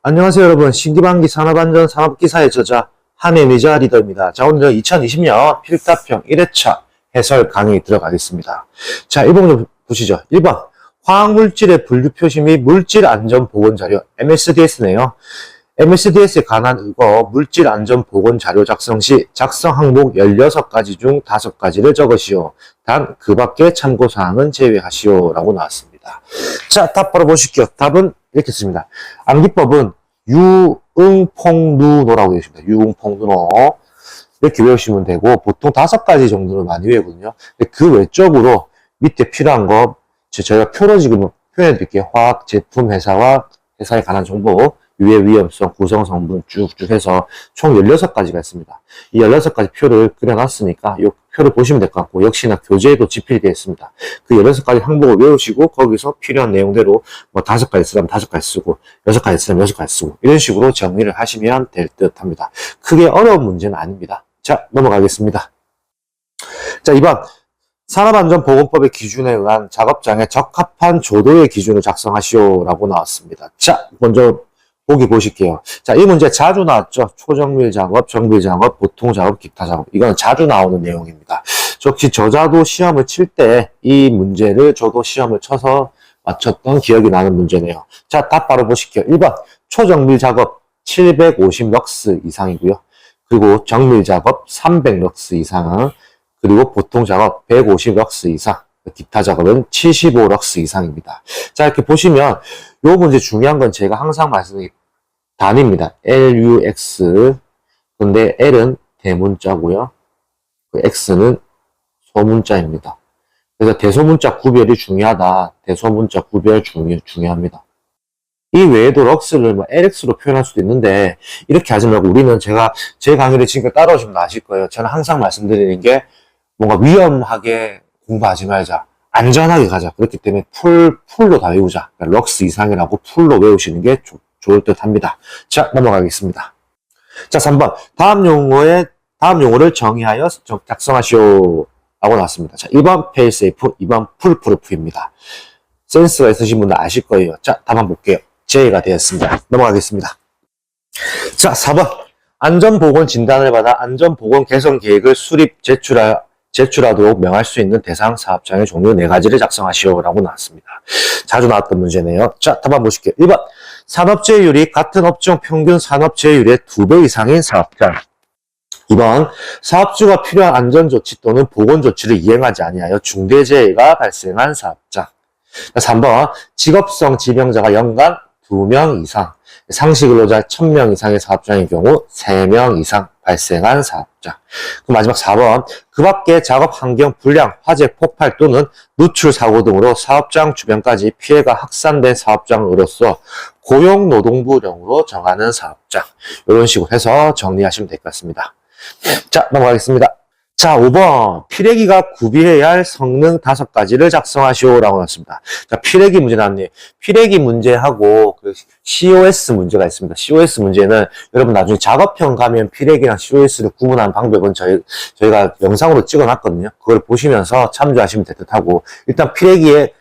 안녕하세요 여러분. 신기반기 산업안전 산업기사의 저자 한혜미자 리더입니다. 자, 오늘은 2020년 필답형 1회차 해설 강의 들어가겠습니다. 자, 1번 좀 보시죠. 1번 화학물질의 분류표시 및 물질안전보건자료 MSDS네요. MSDS에 관한 의거 물질안전보건자료 작성 시 작성 항목 16가지 중 5가지를 적으시오. 단 그 밖의 참고사항은 제외하시오 라고 나왔습니다. 자, 답 바로 보실게요. 답은 이렇게 씁니다. 암기법은 유응폭누노라고 되어 있습니다. 유응폭누노. 이렇게 외우시면 되고, 보통 5가지 정도를 많이 외우거든요. 근데 그 외적으로 밑에 필요한 거, 저희가 표로 지금 표현해 드릴게요. 화학 제품 회사와 회사에 관한 정보, 유해 위험성, 구성 성분 쭉쭉 해서 총 16가지가 있습니다. 이 16가지 표를 그려놨으니까 이 표를 보시면 될 것 같고, 역시나 교재에도 집필이 되어 있습니다. 그 16가지 항목을 외우시고 거기서 필요한 내용대로 뭐 5가지 쓰려면 5가지 쓰고 6가지 쓰려면 6가지 쓰고 이런 식으로 정리를 하시면 될 듯 합니다. 크게 어려운 문제는 아닙니다. 자, 넘어가겠습니다. 자, 2번 산업안전보건법의 기준에 의한 작업장에 적합한 조도의 기준을 작성하시오라고 나왔습니다. 자, 먼저 보기 보실게요. 자, 이 문제 자주 나왔죠. 초정밀 작업, 정밀 작업, 보통 작업, 기타 작업. 이건 자주 나오는 내용입니다. 역시 저자도 시험을 칠 때 이 문제를 저도 시험을 쳐서 맞췄던 기억이 나는 문제네요. 자, 답 바로 보실게요. 1번 초정밀 작업 750럭스 이상이고요. 그리고 정밀 작업 300럭스 이상, 그리고 보통 작업 150럭스 이상, 기타 작업은 75럭스 이상입니다. 자, 이렇게 보시면 요 문제 중요한 건 제가 항상 말씀드린 단위입니다. LUX. 근데 L은 대문자고요. X는 소문자입니다. 그래서 대소문자 구별이 중요하다. 대소문자 구별 중요합니다. 이 외에도 럭스를 뭐 LX로 표현할 수도 있는데, 이렇게 하지 말고 우리는 제 강의를 지금까지 따라오시면 아실 거예요. 저는 항상 말씀드리는 게 뭔가 위험하게 공부하지 말자. 안전하게 가자. 그렇기 때문에 풀로 다 외우자. 그러니까 럭스 이상이라고 풀로 외우시는 게 좋을 듯 합니다. 자, 넘어가겠습니다. 자, 3번. 다음 용어를 정의하여 작성하시오. 라고 나왔습니다. 자, 1번 페일세이프, 2번 풀프루프입니다. 센스가 있으신 분들 아실 거예요. 자, 답 한번 볼게요. 제의가 되었습니다. 넘어가겠습니다. 자, 4번. 안전보건 진단을 받아 안전보건 개선 계획을 제출하도록 명할 수 있는 대상 사업장의 종류 4가지를 작성하시오라고 나왔습니다. 자주 나왔던 문제네요. 자, 답 한번 보실게요. 1번. 산업재해율이 같은 업종 평균 산업재해율의 2배 이상인 사업장. 2번. 사업주가 필요한 안전조치 또는 보건조치를 이행하지 아니하여 중대재해가 발생한 사업장. 3번. 직업성 지병자가 연간 2명 이상, 상시근로자 1000명 이상의 사업장의 경우 3명 이상 발생한 사업장. 마지막 4번. 그 밖에 작업 환경 불량, 화재 폭발 또는 누출 사고 등으로 사업장 주변까지 피해가 확산된 사업장으로서 고용노동부령으로 정하는 사업장. 이런 식으로 해서 정리하시면 될 것 같습니다. 자, 넘어가겠습니다. 자, 5번. 필해기가 구비해야 할 성능 5가지를 작성하시오라고 나왔습니다. 자, 필해기 문제 나왔네요. 필해기 문제하고 그 COS 문제가 있습니다. COS 문제는 여러분 나중에 작업형 가면 필해기랑 COS를 구분하는 방법은 저희가 영상으로 찍어놨거든요. 그걸 보시면서 참조하시면 될 듯하고, 일단 필해기의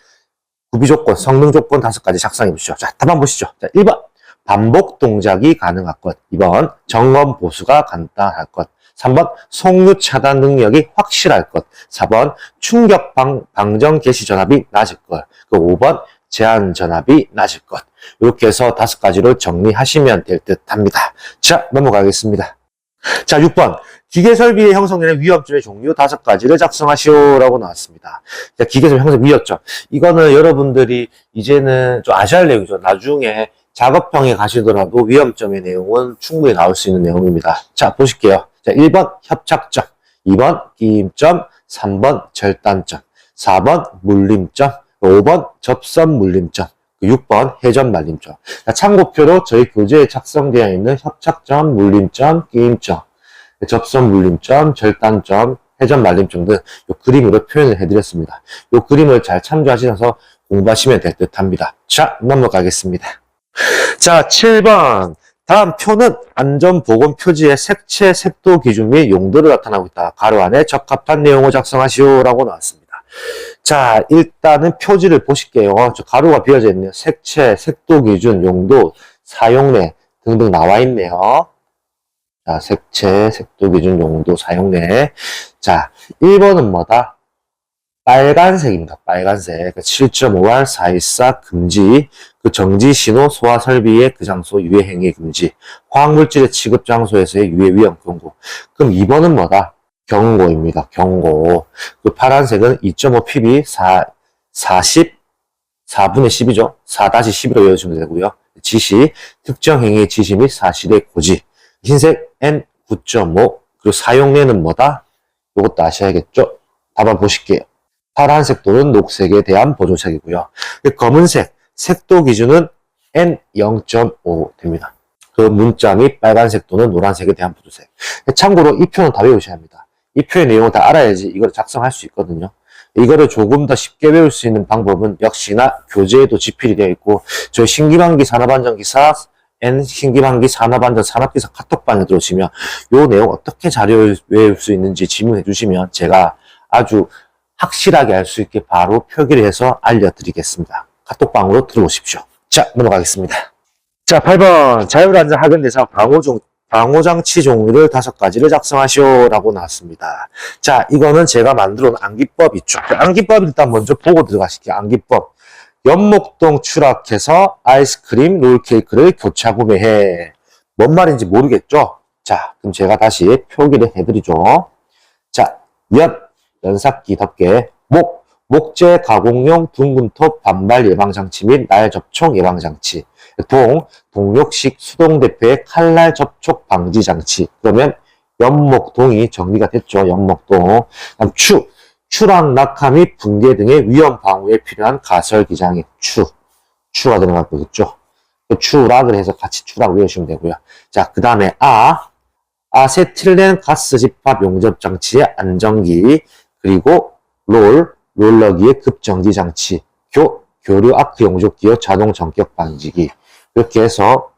구비 조건, 성능 조건 5가지 작성해 보시죠. 자, 답 한번 보시죠. 자, 1번. 반복 동작이 가능할 것. 2번. 점검 보수가 간단할 것. 3번. 속류 차단 능력이 확실할 것. 4번. 충격 방정 개시 전압이 낮을 것. 5번. 제한 전압이 낮을 것. 이렇게 해서 5가지로 정리하시면 될 듯 합니다. 자, 넘어가겠습니다. 자, 6번. 기계설비에 형성되는 위험점의 종류 5가지를 작성하시오라고 나왔습니다. 자, 기계설비 형성 위험점. 이거는 여러분들이 이제는 좀 아셔야 할 내용이죠. 나중에 작업형에 가시더라도 위험점의 내용은 충분히 나올 수 있는 내용입니다. 자, 보실게요. 자, 1번 협착점, 2번 끼임점, 3번 절단점, 4번 물림점, 5번 접선 물림점, 6번 회전 말림점. 자, 참고표로 저희 교재에 작성되어 있는 협착점, 물림점, 끼임점, 접선 물림점, 절단점, 회전 말림점 등 이 그림으로 표현을 해드렸습니다. 이 그림을 잘 참조하셔서 공부하시면 될 듯 합니다. 자, 넘어가겠습니다. 자, 7번. 다음 표는 안전보건 표지의 색채, 색도 기준 및 용도를 나타나고 있다. 가로 안에 적합한 내용을 작성하시오라고 나왔습니다. 자, 일단은 표지를 보실게요. 저 가로가 비어져 있네요. 색채, 색도 기준, 용도. 사용례 등등 나와 있네요. 자, 색채, 색도 기준, 용도, 사용례. 자, 1번은 뭐다? 빨간색입니다. 빨간색. 7.5R 414 금지. 그 정지 신호 소화 설비의 그 장소 유해 행위 금지. 화학물질의 취급 장소에서의 유해 위험 경고. 그럼 2번은 뭐다? 경고입니다. 경고. 그 파란색은 2.5 pb 40 4분의 10이죠. 4-12로 외워주시면 되고요. 지시, 특정 행위의 지시 및 사실의 고지. 흰색 N 9.5. 그리고 사용례는 뭐다? 이것도 아셔야겠죠? 답안 보실게요. 파란색 또는 녹색에 대한 보조색이고요. 검은색, 색도 기준은 N 0.5 됩니다. 그 문자 및 빨간색 또는 노란색에 대한 보조색. 참고로 이 표는 다 외우셔야 합니다. 이 표의 내용을 다 알아야지 이걸 작성할 수 있거든요. 이거를 조금 더 쉽게 외울 수 있는 방법은 역시나 교재에도 집필이 되어 있고 저희 신기반기 산업안전기사 N 신기반기 산업안전 산업기사 카톡방에 들어오시면 이 내용 어떻게 자료 외울 수 있는지 질문해 주시면 제가 아주 확실하게 알 수 있게 바로 표기를 해서 알려드리겠습니다. 카톡방으로 들어오십시오. 자, 넘어가겠습니다. 자, 8번 자율안전 학연대상 방호장치 종류를 5가지를 작성하시오라고 나왔습니다. 자, 이거는 제가 만들어 놓은 암기법 있죠. 암기법 일단 먼저 보고 들어가실게요. 암기법. 연목동 추락해서 아이스크림, 롤케이크를 교차 구매해. 뭔 말인지 모르겠죠? 자, 그럼 제가 다시 표기를 해드리죠. 자, 연삭기 덮개, 목재 가공용 둥근톱 반발 예방장치 및 날 접촉 예방장치. 동력식 수동대표의 칼날 접촉 방지 장치. 그러면 연목동이 정리가 됐죠. 연목동. 다음 추락, 낙하 및 붕괴 등의 위험 방어에 필요한 가설 기장의 추가 들어갈 거겠죠. 추락을 해서 같이 추락 외우시면 되고요. 자, 그 다음에 아세틸렌 가스 집합 용접 장치의 안정기, 그리고 롤러기의 급정지 장치, 교류 아크 용접기의 자동 전격 방지기. 이렇게 해서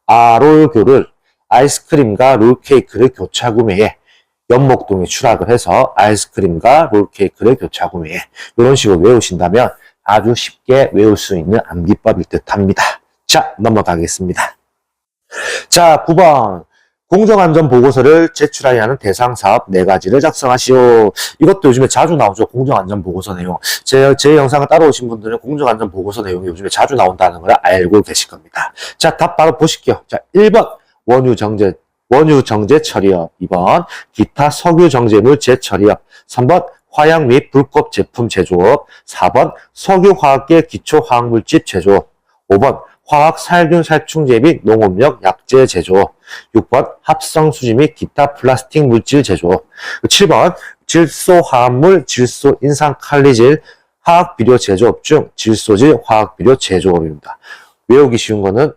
롤교를 아이스크림과 롤케이크를 교차 구매해. 연목동에 추락을 해서 아이스크림과 롤케이크를 교차 구매해. 이런 식으로 외우신다면 아주 쉽게 외울 수 있는 암기법일 듯 합니다. 자, 넘어가겠습니다. 자, 9번. 공정안전보고서를 제출하여야 하는 대상사업 4가지를 작성하시오. 이것도 요즘에 자주 나오죠. 공정안전보고서 내용. 제 영상을 따라오신 분들은 공정안전보고서 내용이 요즘에 자주 나온다는 걸 알고 계실 겁니다. 자, 답 바로 보실게요. 자, 1번 원유정제 처리업. 2번 기타 석유정제물 재처리업. 3번 화약 및 불법 제품 제조업. 4번 석유화학계 기초화학물질 제조업. 5번 화학 살균 살충제 및 농업용 약재 제조업. 6번 합성수지 및 기타 플라스틱 물질 제조업. 7번 질소화합물 질소 인산칼리질 화학비료 제조업 중 질소질 화학비료 제조업입니다. 외우기 쉬운 거는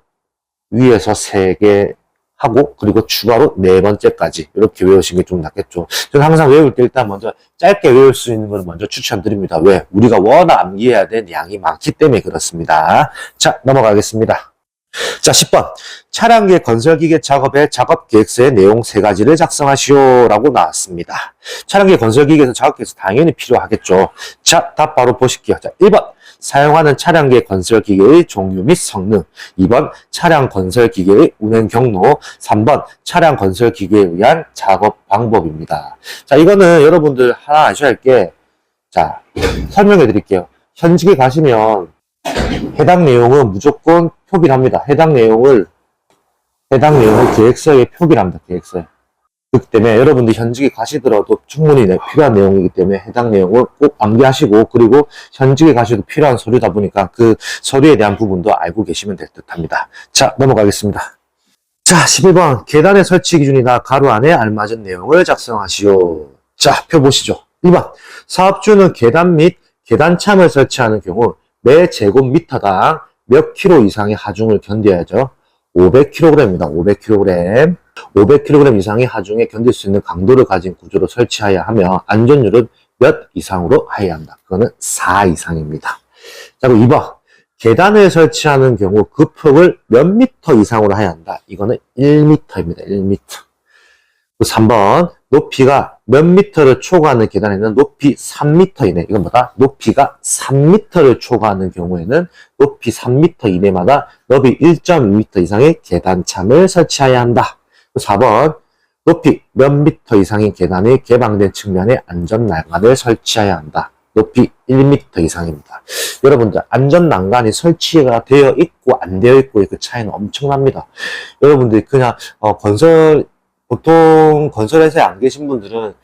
위에서 3개 하고 그리고 추가로 4번째까지 이렇게 외우시는 게 좀 낫겠죠. 저는 항상 외울 때 일단 먼저 짧게 외울 수 있는 걸 먼저 추천드립니다. 왜? 우리가 워낙 암기해야 되는 양이 많기 때문에 그렇습니다. 자, 넘어가겠습니다. 자, 10번. 차량계 건설기계 작업의 작업계획서의 내용 3가지를 작성하시오라고 나왔습니다. 차량계 건설기계에서 작업계획서 당연히 필요하겠죠. 자, 답 바로 보실게요. 자, 1번. 사용하는 차량계 건설기계의 종류 및 성능. 2번. 차량 건설기계의 운행 경로. 3번. 차량 건설기계에 의한 작업 방법입니다. 자, 이거는 여러분들 하나 아셔야 할 게, 자, 설명해 드릴게요. 현직에 가시면 해당 내용은 무조건 표기를 합니다. 해당 내용을 계획서에 표기를 합니다. 계획서에. 그렇기 때문에 여러분들 현직에 가시더라도 충분히 필요한 내용이기 때문에 해당 내용을 꼭 암기하시고 그리고 현직에 가셔도 필요한 서류다 보니까 그 서류에 대한 부분도 알고 계시면 될 듯 합니다. 자, 넘어가겠습니다. 자, 11번. 계단의 설치 기준이나 가로 안에 알맞은 내용을 작성하시오. 자, 표 보시죠. 2번. 사업주는 계단 및 계단참을 설치하는 경우 매 제곱미터당 몇 킬로 이상의 하중을 견뎌야죠. 500kg입니다. 500kg. 500kg 이상의 하중에 견딜 수 있는 강도를 가진 구조로 설치해야 하며 안전율은 몇 이상으로 해야 한다. 그거는 4 이상입니다. 자, 그리고 2번. 계단을 설치하는 경우 그 폭을 몇 미터 이상으로 해야 한다. 이거는 1m입니다. 1m. 3번. 높이가 몇 미터를 초과하는 계단에는 높이 3m 이내, 이건 뭐다? 높이가 3m를 초과하는 경우에는 높이 3m 이내마다 너비 1.2m 이상의 계단참을 설치해야 한다. 4번, 높이 몇 미터 이상인 계단의 개방된 측면에 안전난간을 설치해야 한다. 높이 1m 이상입니다. 여러분들, 안전난간이 설치가 되어 있고 안 되어 있고의 그 차이는 엄청납니다. 여러분들이 그냥 보통 건설회사에 안 계신 분들은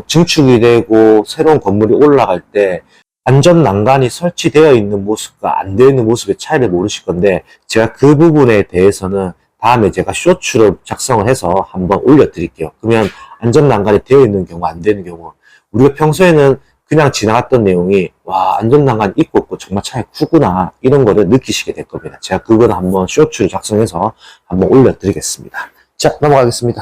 증축이 되고 새로운 건물이 올라갈 때 안전난간이 설치되어 있는 모습과 안 되어 있는 모습의 차이를 모르실 건데, 제가 그 부분에 대해서는 다음에 제가 쇼츠로 작성을 해서 한번 올려드릴게요. 그러면 안전난간이 되어 있는 경우, 안 되는 경우, 우리가 평소에는 그냥 지나갔던 내용이 와, 안전난간 있고 없고 정말 차이 크구나, 이런 거를 느끼시게 될 겁니다. 제가 그거를 한번 쇼츠로 작성해서 한번 올려드리겠습니다. 자, 넘어가겠습니다.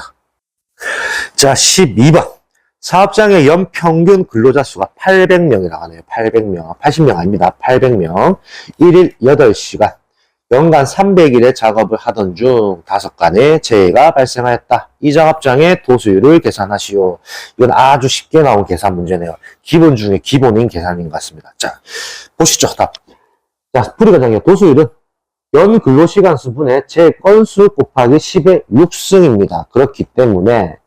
자, 12번. 사업장의 연평균 근로자 수가 800명이라고 하네요. 800명. 80명 아닙니다. 800명. 1일 8시간. 연간 300일의 작업을 하던 중 5건의 재해가 발생하였다. 이 작업장의 도수율을 계산하시오. 이건 아주 쉽게 나온 계산 문제네요. 기본 중에 기본인 계산인 것 같습니다. 자, 보시죠. 답. 자, 풀이과정의 도수율은 연 근로시간 수분의 재 건수 곱하기 10의 6승입니다. 그렇기 때문에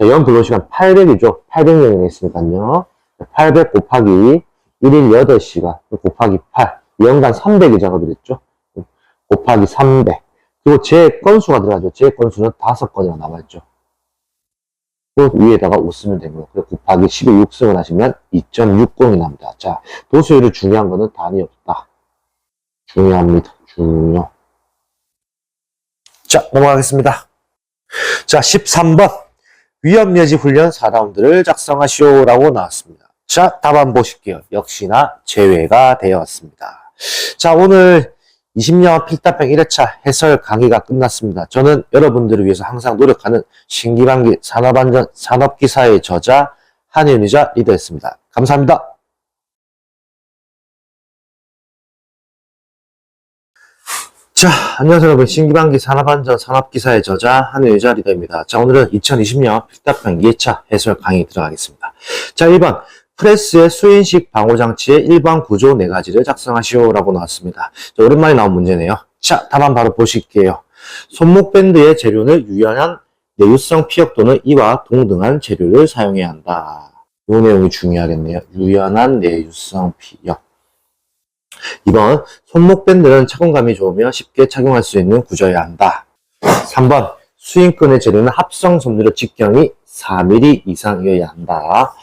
연 근로시간 800이죠. 800명이 있으니까요. 800 곱하기 1일 8시간 곱하기 8. 연간 300일 작업을 했죠. 곱하기 300. 그리고 재 건수가 들어가죠. 재 건수는 5건이나 남아있죠. 그 위에다가 5 쓰면 되고요. 그리고 곱하기 10의 6승을 하시면 2.60이 납니다. 자, 도수율이 중요한 거는 단위 없다. 중요합니다. 중요. 자, 넘어가겠습니다. 자, 13번. 위험여지 훈련 4라운드를 작성하시오 라고 나왔습니다. 자, 답 한번 보실게요. 역시나 제외가 되었습니다. 자, 오늘 20년 필답형 1회차 해설 강의가 끝났습니다. 저는 여러분들을 위해서 항상 노력하는 신기반기 산업안전 산업기사의 저자 한윤이자 리더였습니다. 감사합니다. 자, 안녕하세요 여러분. 신기반기 산업안전 산업기사의 저자 한윤이자 리더입니다. 자, 오늘은 2020년 필답형 2회차 해설 강의 들어가겠습니다. 자, 1번. 프레스의 수인식 방호장치의 일반 구조 4가지를 작성하시오 라고 나왔습니다. 자, 오랜만에 나온 문제네요. 자, 답안 바로 보실게요. 손목밴드의 재료는 유연한 내유성 피혁 또는 이와 동등한 재료를 사용해야 한다. 이 내용이 중요하겠네요. 유연한 내유성 피혁. 2번, 손목밴드는 착용감이 좋으며 쉽게 착용할 수 있는 구조여야 한다. 3번, 스윙끈의 재료는 합성 섬유로 직경이 4mm 이상이어야 한다.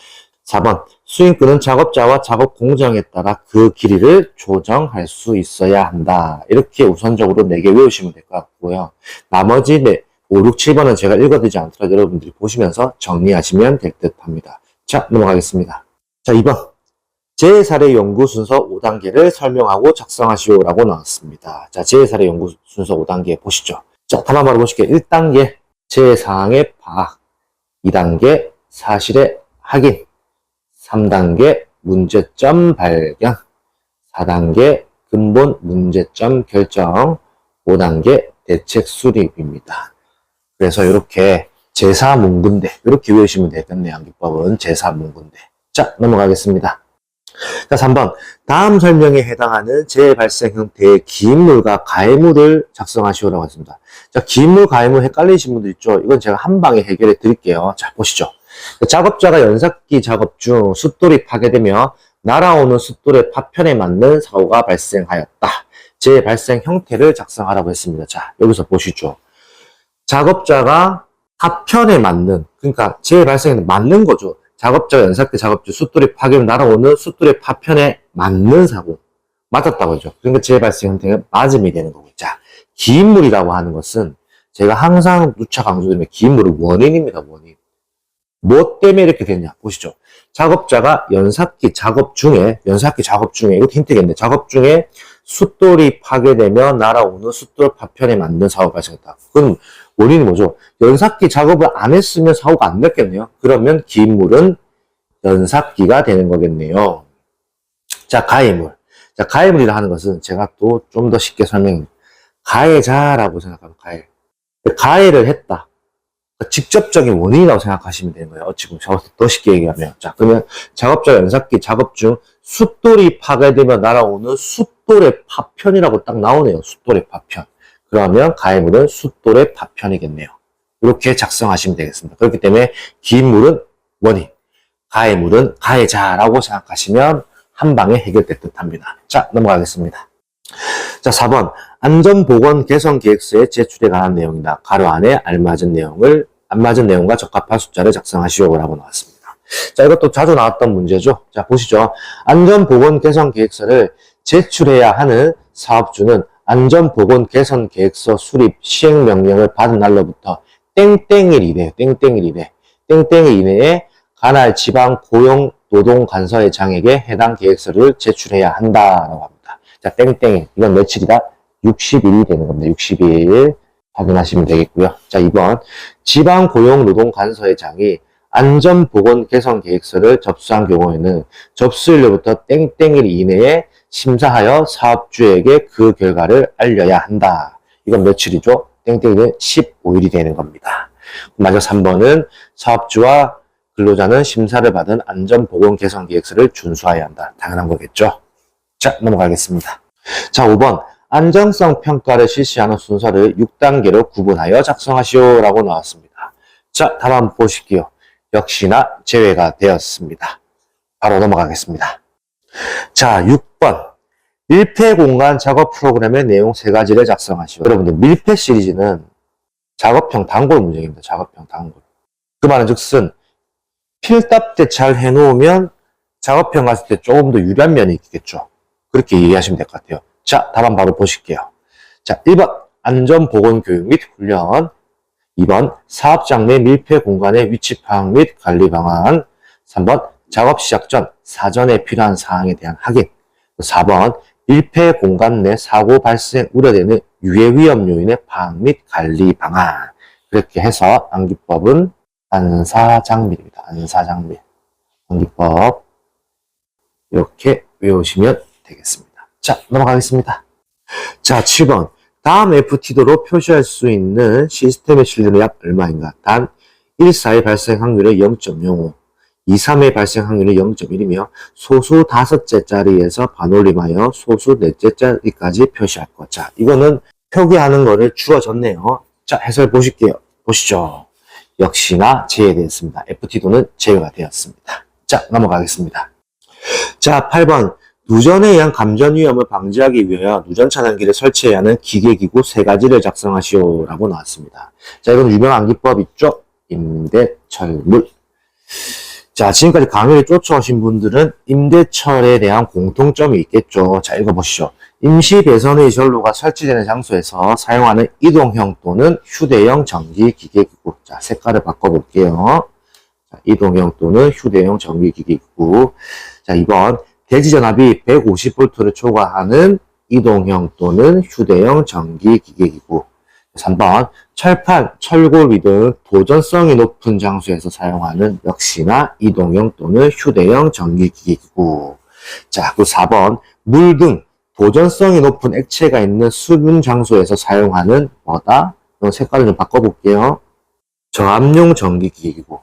4번, 스윙끈은 작업자와 작업 공정에 따라 그 길이를 조정할 수 있어야 한다. 이렇게 우선적으로 4개 외우시면 될 것 같고요. 나머지 5, 6, 7번은 제가 읽어드리지 않더라도 여러분들이 보시면서 정리하시면 될 듯 합니다. 자, 넘어가겠습니다. 자, 2번. 재해사례 연구 순서 5단계를 설명하고 작성하시오 라고 나왔습니다. 자, 재해사례 연구 순서 5단계 보시죠. 자, 답안 바로 보실게요. 1단계 재해사항의 파악, 2단계 사실의 확인, 3단계 문제점 발견, 4단계 근본 문제점 결정, 5단계 대책 수립입니다. 그래서 이렇게 제사문근대 이렇게 외우시면 되겠네요. 암기법은 제사문근대. 자, 넘어가겠습니다. 자, 3번. 다음 설명에 해당하는 재해 발생 형태의 기인물과 가해물을 작성하시오라고 했습니다. 자, 기인물, 가해물 헷갈리신 분들 있죠? 이건 제가 한 방에 해결해 드릴게요. 자, 보시죠. 작업자가 연삭기 작업 중 숫돌이 파괴되며 날아오는 숫돌의 파편에 맞는 사고가 발생하였다. 재해 발생 형태를 작성하라고 했습니다. 자, 여기서 보시죠. 작업자가 파편에 맞는, 그러니까 재해 발생에 맞는 거죠. 작업자가 연삭기 작업 중 숫돌이 파괴되며 날아오는 숫돌의 파편에 맞는 사고. 맞았다고 하죠. 그러니까 재해 발생 형태가 맞음이 되는 거고. 자, 기인물이라고 하는 것은 제가 항상 누차 강조드리면 기인물은 원인입니다. 원인. 무엇 때문에 이렇게 됐냐 보시죠. 작업자가 연삭기 작업 중에 이거 힌트겠네. 작업 중에 숫돌이 파괴되며 날아오는 숫돌 파편에 맞는 사고가 발생했다. 그건 원인이 뭐죠? 연삭기 작업을 안 했으면 사고가 안 났겠네요. 그러면 기인물은 연삭기가 되는 거겠네요. 자, 가해물. 자, 가해물이라 하는 것은 제가 또 좀 더 쉽게 설명합니다. 가해자라고 생각하면 가해를 했다. 직접적인 원인이라고 생각하시면 되는 거예요. 지금 더 쉽게 얘기하면. 자, 그러면 작업자 연삭기 작업 중 숫돌이 파괴되며 날아오는 숫돌의 파편이라고 딱 나오네요. 숫돌의 파편. 그러면 가해물은 숫돌의 파편이겠네요. 이렇게 작성하시면 되겠습니다. 그렇기 때문에 긴 물은 원인, 가해물은 가해자라고 생각하시면 한 방에 해결될 듯합니다. 자, 넘어가겠습니다. 자, 4번. 안전보건 개선 계획서에 제출에 관한 내용이다. 가로 안에 안 맞은 내용과 적합한 숫자를 작성하시오라고 나왔습니다. 자, 이것도 자주 나왔던 문제죠. 자, 보시죠. 안전보건 개선 계획서를 제출해야 하는 사업주는 안전보건 개선 계획서 수립 시행명령을 받은 날로부터 땡땡일 이내, 땡땡일 이내에 관할 지방 고용 노동간서의 장에게 해당 계획서를 제출해야 한다라고 합니다. 자, 땡땡일. 이건 며칠이다? 60일이 되는 겁니다. 60일. 확인하시면 되겠고요. 자, 2번. 지방 고용 노동간서의 장이 안전보건 개선 계획서를 접수한 경우에는 접수일로부터 땡땡일 이내에 심사하여 사업주에게 그 결과를 알려야 한다. 이건 며칠이죠? 땡땡일은 15일이 되는 겁니다. 마지막 3번은 사업주와 근로자는 심사를 받은 안전보건 개선 계획서를 준수해야 한다. 당연한 거겠죠? 자, 넘어가겠습니다. 자, 5번. 안정성 평가를 실시하는 순서를 6단계로 구분하여 작성하시오라고 나왔습니다. 자, 답 한번 보실게요. 역시나 제외가 되었습니다. 바로 넘어가겠습니다. 자, 6번. 밀폐 공간 작업 프로그램의 내용 3가지를 작성하시오. 여러분들, 밀폐 시리즈는 작업형 단골 문제입니다. 작업형 단골. 그 말은 즉슨 필답 때 잘 해놓으면 작업형 갔을 때 조금 더 유리한 면이 있겠죠. 그렇게 이해하시면 될 것 같아요. 자, 답안 바로 보실게요. 자, 1번 안전보건교육 및 훈련, 2번 사업장 내 밀폐 공간의 위치 파악 및 관리 방안, 3번 작업 시작 전 사전에 필요한 사항에 대한 확인, 4번 밀폐 공간 내 사고 발생 우려되는 유해 위험 요인의 파악 및 관리 방안. 그렇게 해서 암기법은 안사장밀입니다. 안사장밀. 암기법 이렇게 외우시면 되겠습니다. 자, 넘어가겠습니다. 자, 7번. 다음 FT도로 표시할 수 있는 시스템의 신뢰는 약 얼마인가? 단 1, 4의 발생 확률의 0.05, 2, 3의 발생 확률의 0.1이며 소수 5째 자리에서 반올림하여 소수 4째 자리까지 표시할 것. 자, 이거는 표기하는 거를 주어졌네요. 자, 해설 보실게요. 보시죠. 역시나 제외되었습니다. FT도는 제외가 되었습니다. 자, 넘어가겠습니다. 자, 8번. 누전에 의한 감전 위험을 방지하기 위하여 누전 차단기를 설치해야 하는 기계기구 3가지를 작성하시오라고 나왔습니다. 자, 이건 유명한 암기법 있죠? 임대철물. 자, 지금까지 강의를 쫓아오신 분들은 임대철에 대한 공통점이 있겠죠. 자, 읽어보시죠. 임시 배선의 전로가 설치되는 장소에서 사용하는 이동형 또는 휴대용 전기기계기구. 자, 색깔을 바꿔볼게요. 자, 이동형 또는 휴대용 전기기계기구. 자, 2번. 대지전압이 150V를 초과하는 이동형 또는 휴대용 전기기계기구. 3번, 철판, 철골 등 도전성이 높은 장소에서 사용하는 역시나 이동형 또는 휴대용 전기기계기구. 자, 그 4번, 물 등 도전성이 높은 액체가 있는 수분 장소에서 사용하는 뭐다? 색깔을 좀 바꿔볼게요. 저압용 전기기계기구.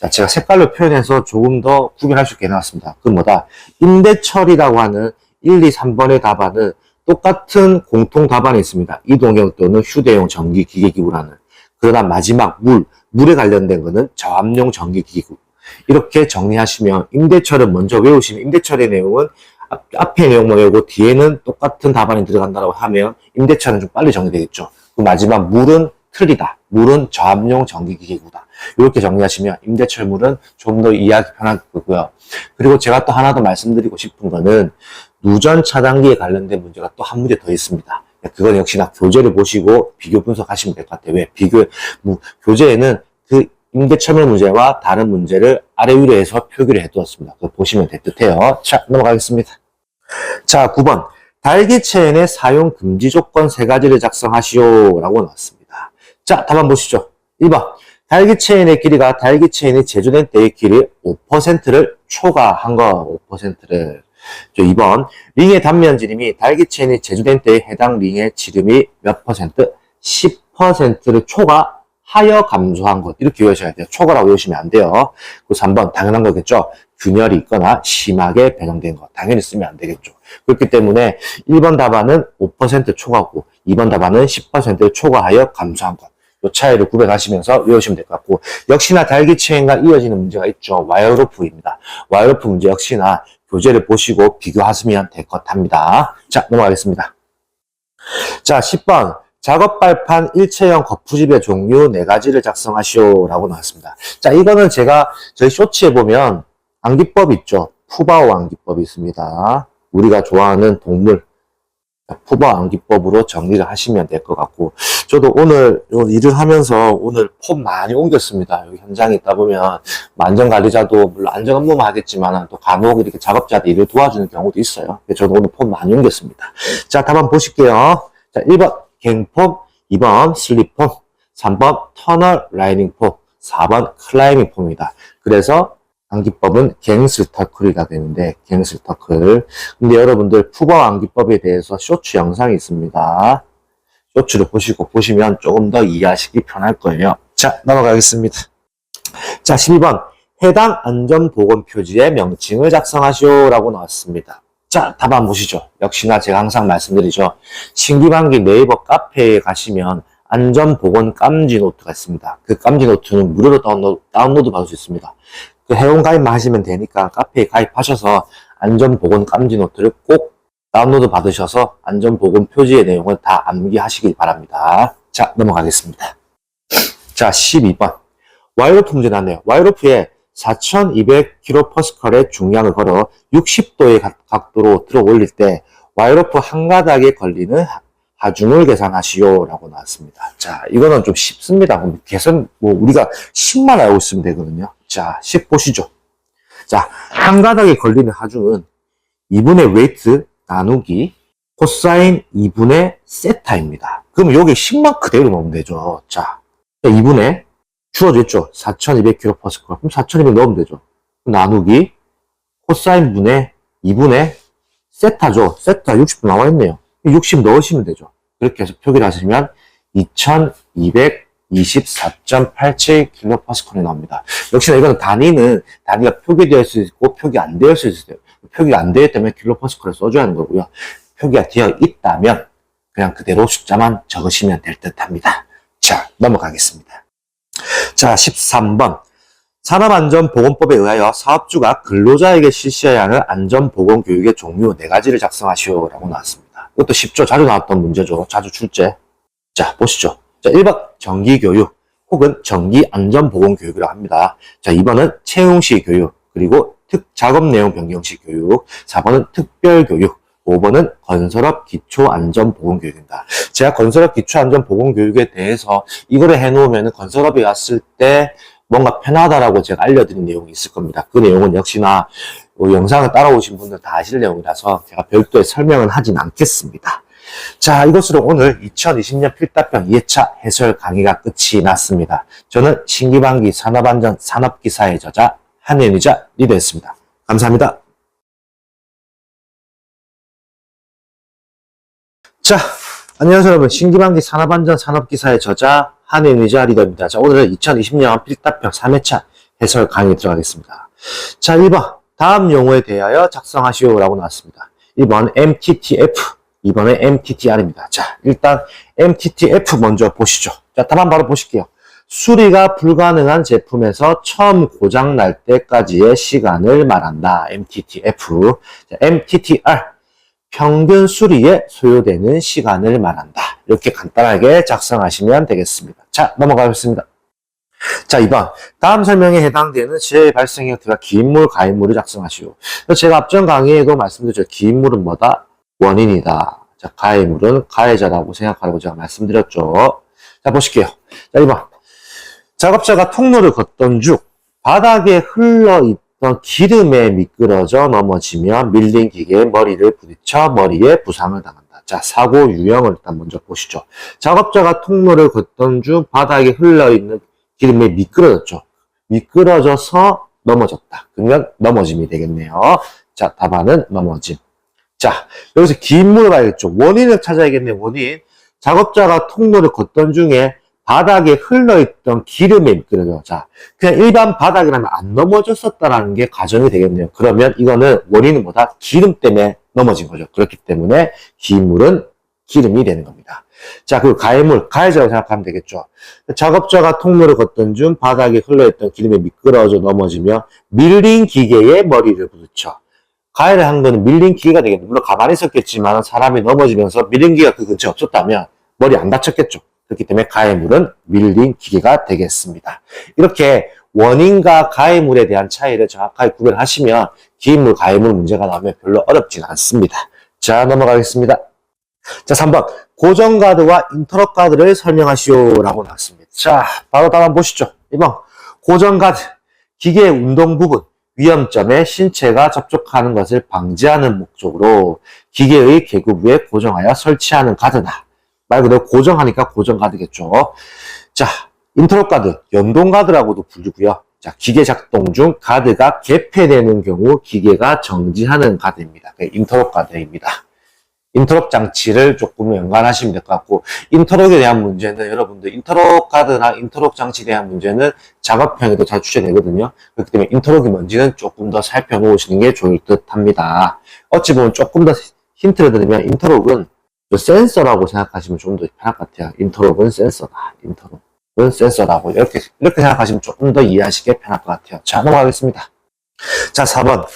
자, 제가 색깔로 표현해서 조금 더 구별할 수 있게 해놨습니다. 그 뭐다? 임대철이라고 하는 1, 2, 3번의 답안은 똑같은 공통 답안이 있습니다. 이동형 또는 휴대용 전기기계기구라는. 그러나 마지막 물에 관련된 거는 저압용 전기기계기구. 이렇게 정리하시면 임대철을 먼저 외우시면 임대철의 내용은 앞에 내용만 외우고 뒤에는 똑같은 답안이 들어간다고 하면 임대철은 좀 빨리 정리되겠죠. 그 마지막 물은 틀리다. 물은 저압용 전기기계구다. 이렇게 정리하시면 임대철물은 좀 더 이해하기 편할 거고요. 그리고 제가 또 하나 더 말씀드리고 싶은 거는 누전 차단기에 관련된 문제가 또 한 문제 더 있습니다. 그건 역시나 교재를 보시고 비교 분석하시면 될 것 같아요. 왜? 교재에는 그 임대철물 문제와 다른 문제를 아래 위로 해서 표기를 해두었습니다. 그거 보시면 될 듯해요. 자, 넘어가겠습니다. 자, 9번. 달기 체인의 사용 금지 조건 3가지를 작성하시오라고 나왔습니다. 자, 답안 보시죠. 1번. 달기 체인의 길이가 달기 체인이 제조된 때의 길이 5%를 초과한 거, 5%를. 2번. 링의 단면 지름이 달기 체인이 제조된 때에 해당 링의 지름이 몇 퍼센트? 10%를 초과한 하여 감소한 것. 이렇게 외우셔야 돼요. 초과라고 외우시면 안 돼요. 그리고 3번, 당연한 거겠죠. 균열이 있거나 심하게 변형된 것. 당연히 쓰면 안 되겠죠. 그렇기 때문에 1번 답안은 5% 초과고 2번 답안은 10% 초과하여 감소한 것. 이 차이를 구별하시면서 외우시면 될 것 같고, 역시나 달기체인과 이어지는 문제가 있죠. 와이어로프입니다. 와이어로프 문제 역시나 교재를 보시고 비교하시면 될 것 합니다. 자, 넘어가겠습니다. 자, 10번. 작업 발판 일체형 거푸집의 종류 4가지를 작성하시오 라고 나왔습니다. 자, 이거는 제가 저희 쇼츠에 보면 암기법 있죠. 푸바오 암기법이 있습니다. 우리가 좋아하는 동물 푸바오 암기법으로 정리를 하시면 될 것 같고, 저도 오늘 일을 하면서 오늘 폼 많이 옮겼습니다. 여기 현장에 있다 보면 안전관리자도 물론 안전 업무만 하겠지만 또 간혹 이렇게 작업자들 일을 도와주는 경우도 있어요. 저도 오늘 폼 많이 옮겼습니다. 자, 답 한번 보실게요. 자, 1번 갱폼, 2번 슬립폼, 3번 터널 라이닝 폼, 4번 클라이밍 폼입니다. 그래서 암기법은 갱슬터클이가 되는데, 갱슬터클. 근데 여러분들 푸바오 암기법에 대해서 쇼츠 영상이 있습니다. 쇼츠를 보시면 조금 더 이해하시기 편할 거예요. 자, 넘어가겠습니다. 자, 12번. 해당 안전보건 표지의 명칭을 작성하시오 라고 나왔습니다. 자, 답 한번 보시죠. 역시나 제가 항상 말씀드리죠. 신기반기 네이버 카페에 가시면 안전보건 깜지 노트가 있습니다. 그 깜지 노트는 무료로 다운로드 받을 수 있습니다. 그 회원 가입만 하시면 되니까 카페에 가입하셔서 안전보건 깜지 노트를 꼭 다운로드 받으셔서 안전보건 표지의 내용을 다 암기하시길 바랍니다. 자, 넘어가겠습니다. 자, 12번. 와이로프 문제 나왔네요. 와이로프에 4200kPa의 중량을 걸어 60도의 각도로 들어 올릴 때 와이로프 한 가닥에 걸리는 하중을 계산하시오 라고 나왔습니다. 자, 이거는 좀 쉽습니다. 계산 우리가 10만 알고 있으면 되거든요. 자, 10 보시죠. 자, 한 가닥에 걸리는 하중은 2분의 웨이트 나누기 코사인 2분의 세타입니다. 그럼 여기 10만 그대로 넣으면 되죠. 자, 2분의 주어져 있죠. 4200kPa. 그럼 4200 넣으면 되죠. 나누기 코사인 분의 2분의 세타죠. 세타 60도 나와 있네요. 60 넣으시면 되죠. 그렇게 해서 표기를 하시면 2224.87kPa이 나옵니다. 역시나 이거는 단위가 표기되어 있을 수 있고 표기 안 되어 있을 수 있어요. 표기가 안 되어 있다면 kPa를 써줘야 하는 거고요. 표기가 되어 있다면 그냥 그대로 숫자만 적으시면 될 듯 합니다. 자, 넘어가겠습니다. 자, 13번. 산업안전보건법에 의하여 사업주가 근로자에게 실시해야 하는 안전보건교육의 종류 4가지를 작성하시오 라고 나왔습니다. 이것도 쉽죠. 자주 나왔던 문제죠. 자주 출제. 자, 보시죠. 자, 1번 정기교육 혹은 정기안전보건교육이라고 합니다. 자, 2번은 채용시 교육, 그리고 작업내용 변경시 교육, 4번은 특별교육, 5번은 건설업 기초안전보건교육입니다. 제가 건설업 기초안전보건교육에 대해서 이거를 해놓으면 건설업에 왔을 때 뭔가 편하다라고 제가 알려드린 내용이 있을 겁니다. 그 내용은 역시나 영상을 따라오신 분들 다 아실 내용이라서 제가 별도의 설명은 하진 않겠습니다. 자, 이것으로 오늘 2020년 필답형 2회차 해설 강의가 끝이 났습니다. 저는 신기반기 산업안전 산업기사의 저자 한혜은이자 리더였습니다. 감사합니다. 자, 안녕하세요 여러분. 신기반기 산업안전 산업기사의 저자 한혜은이자 리더입니다. 자, 오늘은 2020년 필답형 3회차 해설 강의 들어가겠습니다. 자, 1번 다음 용어에 대하여 작성하시오 라고 나왔습니다. 1번 MTTF, 2번은 MTTR입니다. 자, 일단 MTTF 먼저 보시죠. 자, 답안 바로 보실게요. 수리가 불가능한 제품에서 처음 고장 날 때까지의 시간을 말한다. MTTF. 자, MTTR. 평균 수리에 소요되는 시간을 말한다. 이렇게 간단하게 작성하시면 되겠습니다. 자, 넘어가겠습니다. 자, 2번. 다음 설명에 해당되는 재해 발생 형태가 기인물, 가인물을 작성하시오. 제가 앞전 강의에도 말씀드렸죠. 기인물은 뭐다? 원인이다. 자, 가해물은 가해자라고 생각하라고 제가 말씀드렸죠. 자, 보실게요. 자, 2번. 작업자가 통로를 걷던 중 바닥에 흘러있던 기름에 미끄러져 넘어지며 밀린 기계에 머리를 부딪혀 머리에 부상을 당한다. 자, 사고 유형을 일단 먼저 보시죠. 작업자가 통로를 걷던 중 바닥에 흘러있는 기름에 미끄러졌죠. 미끄러져서 넘어졌다. 그러면 넘어짐이 되겠네요. 자, 답안은 넘어짐. 자, 여기서 기인물을 봐야겠죠. 원인을 찾아야겠네요. 원인. 작업자가 통로를 걷던 중에 바닥에 흘러있던 기름에 미끄러져. 자, 그냥 일반 바닥이라면 안 넘어졌었다라는 게 가정이 되겠네요. 그러면 이거는 원인은 뭐다? 기름 때문에 넘어진 거죠. 그렇기 때문에 기물은 기름이 되는 겁니다. 자, 그리고 가해물, 가해자라고 생각하면 되겠죠. 작업자가 통로를 걷던 중 바닥에 흘러있던 기름에 미끄러져 넘어지며 밀린 기계에 머리를 부딪혀. 가해를 한 거는 밀린 기계가 되겠네요. 물론 가만히 있었겠지만 사람이 넘어지면서 밀린 기계가 그 근처에 없었다면 머리 안 다쳤겠죠. 그렇기 때문에 가해물은 밀린 기계가 되겠습니다. 이렇게 원인과 가해물에 대한 차이를 정확하게 구별하시면 기인물, 가해물 문제가 나오면 별로 어렵진 않습니다. 자, 넘어가겠습니다. 자, 3번. 고정가드와 인터럽 가드를 설명하시오라고 나왔습니다. 자, 바로 답 한번 보시죠. 1번. 고정가드. 기계의 운동 부분, 위험점에 신체가 접촉하는 것을 방지하는 목적으로 기계의 계구부에 고정하여 설치하는 가드다. 말 그대로 고정하니까 고정가드겠죠. 자, 인터럽 가드, 연동가드라고도 불리고요. 자, 기계 작동 중 가드가 개폐되는 경우 기계가 정지하는 가드입니다. 인터럽 가드입니다. 인터럽 장치를 조금 연관하시면 될 것 같고, 인터럽에 대한 문제는 여러분들 인터럽 가드나 인터럽 장치에 대한 문제는 작업형에도 잘 출제되거든요. 그렇기 때문에 인터럽이 뭔지는 조금 더 살펴놓으시는 게 좋을 듯 합니다. 어찌 보면 조금 더 힌트를 드리면 인터럽은 센서라고 생각하시면 좀 더 편할 것 같아요. 인터럽은 센서다. 인터럽은 센서라고 이렇게 생각하시면 조금 더 이해하시기 편할 것 같아요. 자, 넘어가겠습니다. 자, 4번.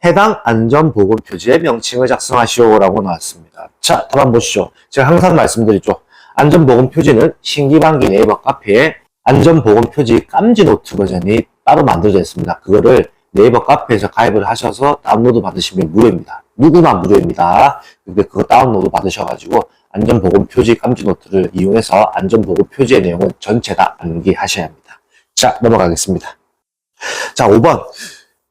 해당 안전보건 표지의 명칭을 작성하시오라고 나왔습니다. 자, 답 한번 보시죠. 제가 항상 말씀드리죠. 안전보건 표지는 신기반기 네이버 카페에 안전보건 표지 깜지 노트 버전이 따로 만들어져 있습니다. 그거를 네이버 카페에서 가입을 하셔서 다운로드 받으시면 무료입니다. 누구나 무료입니다. 근데 그거 다운로드 받으셔가지고 안전보건 표지 깜지 노트를 이용해서 안전보건 표지의 내용은 전체 다 암기하셔야 합니다. 자, 넘어가겠습니다. 자, 5번.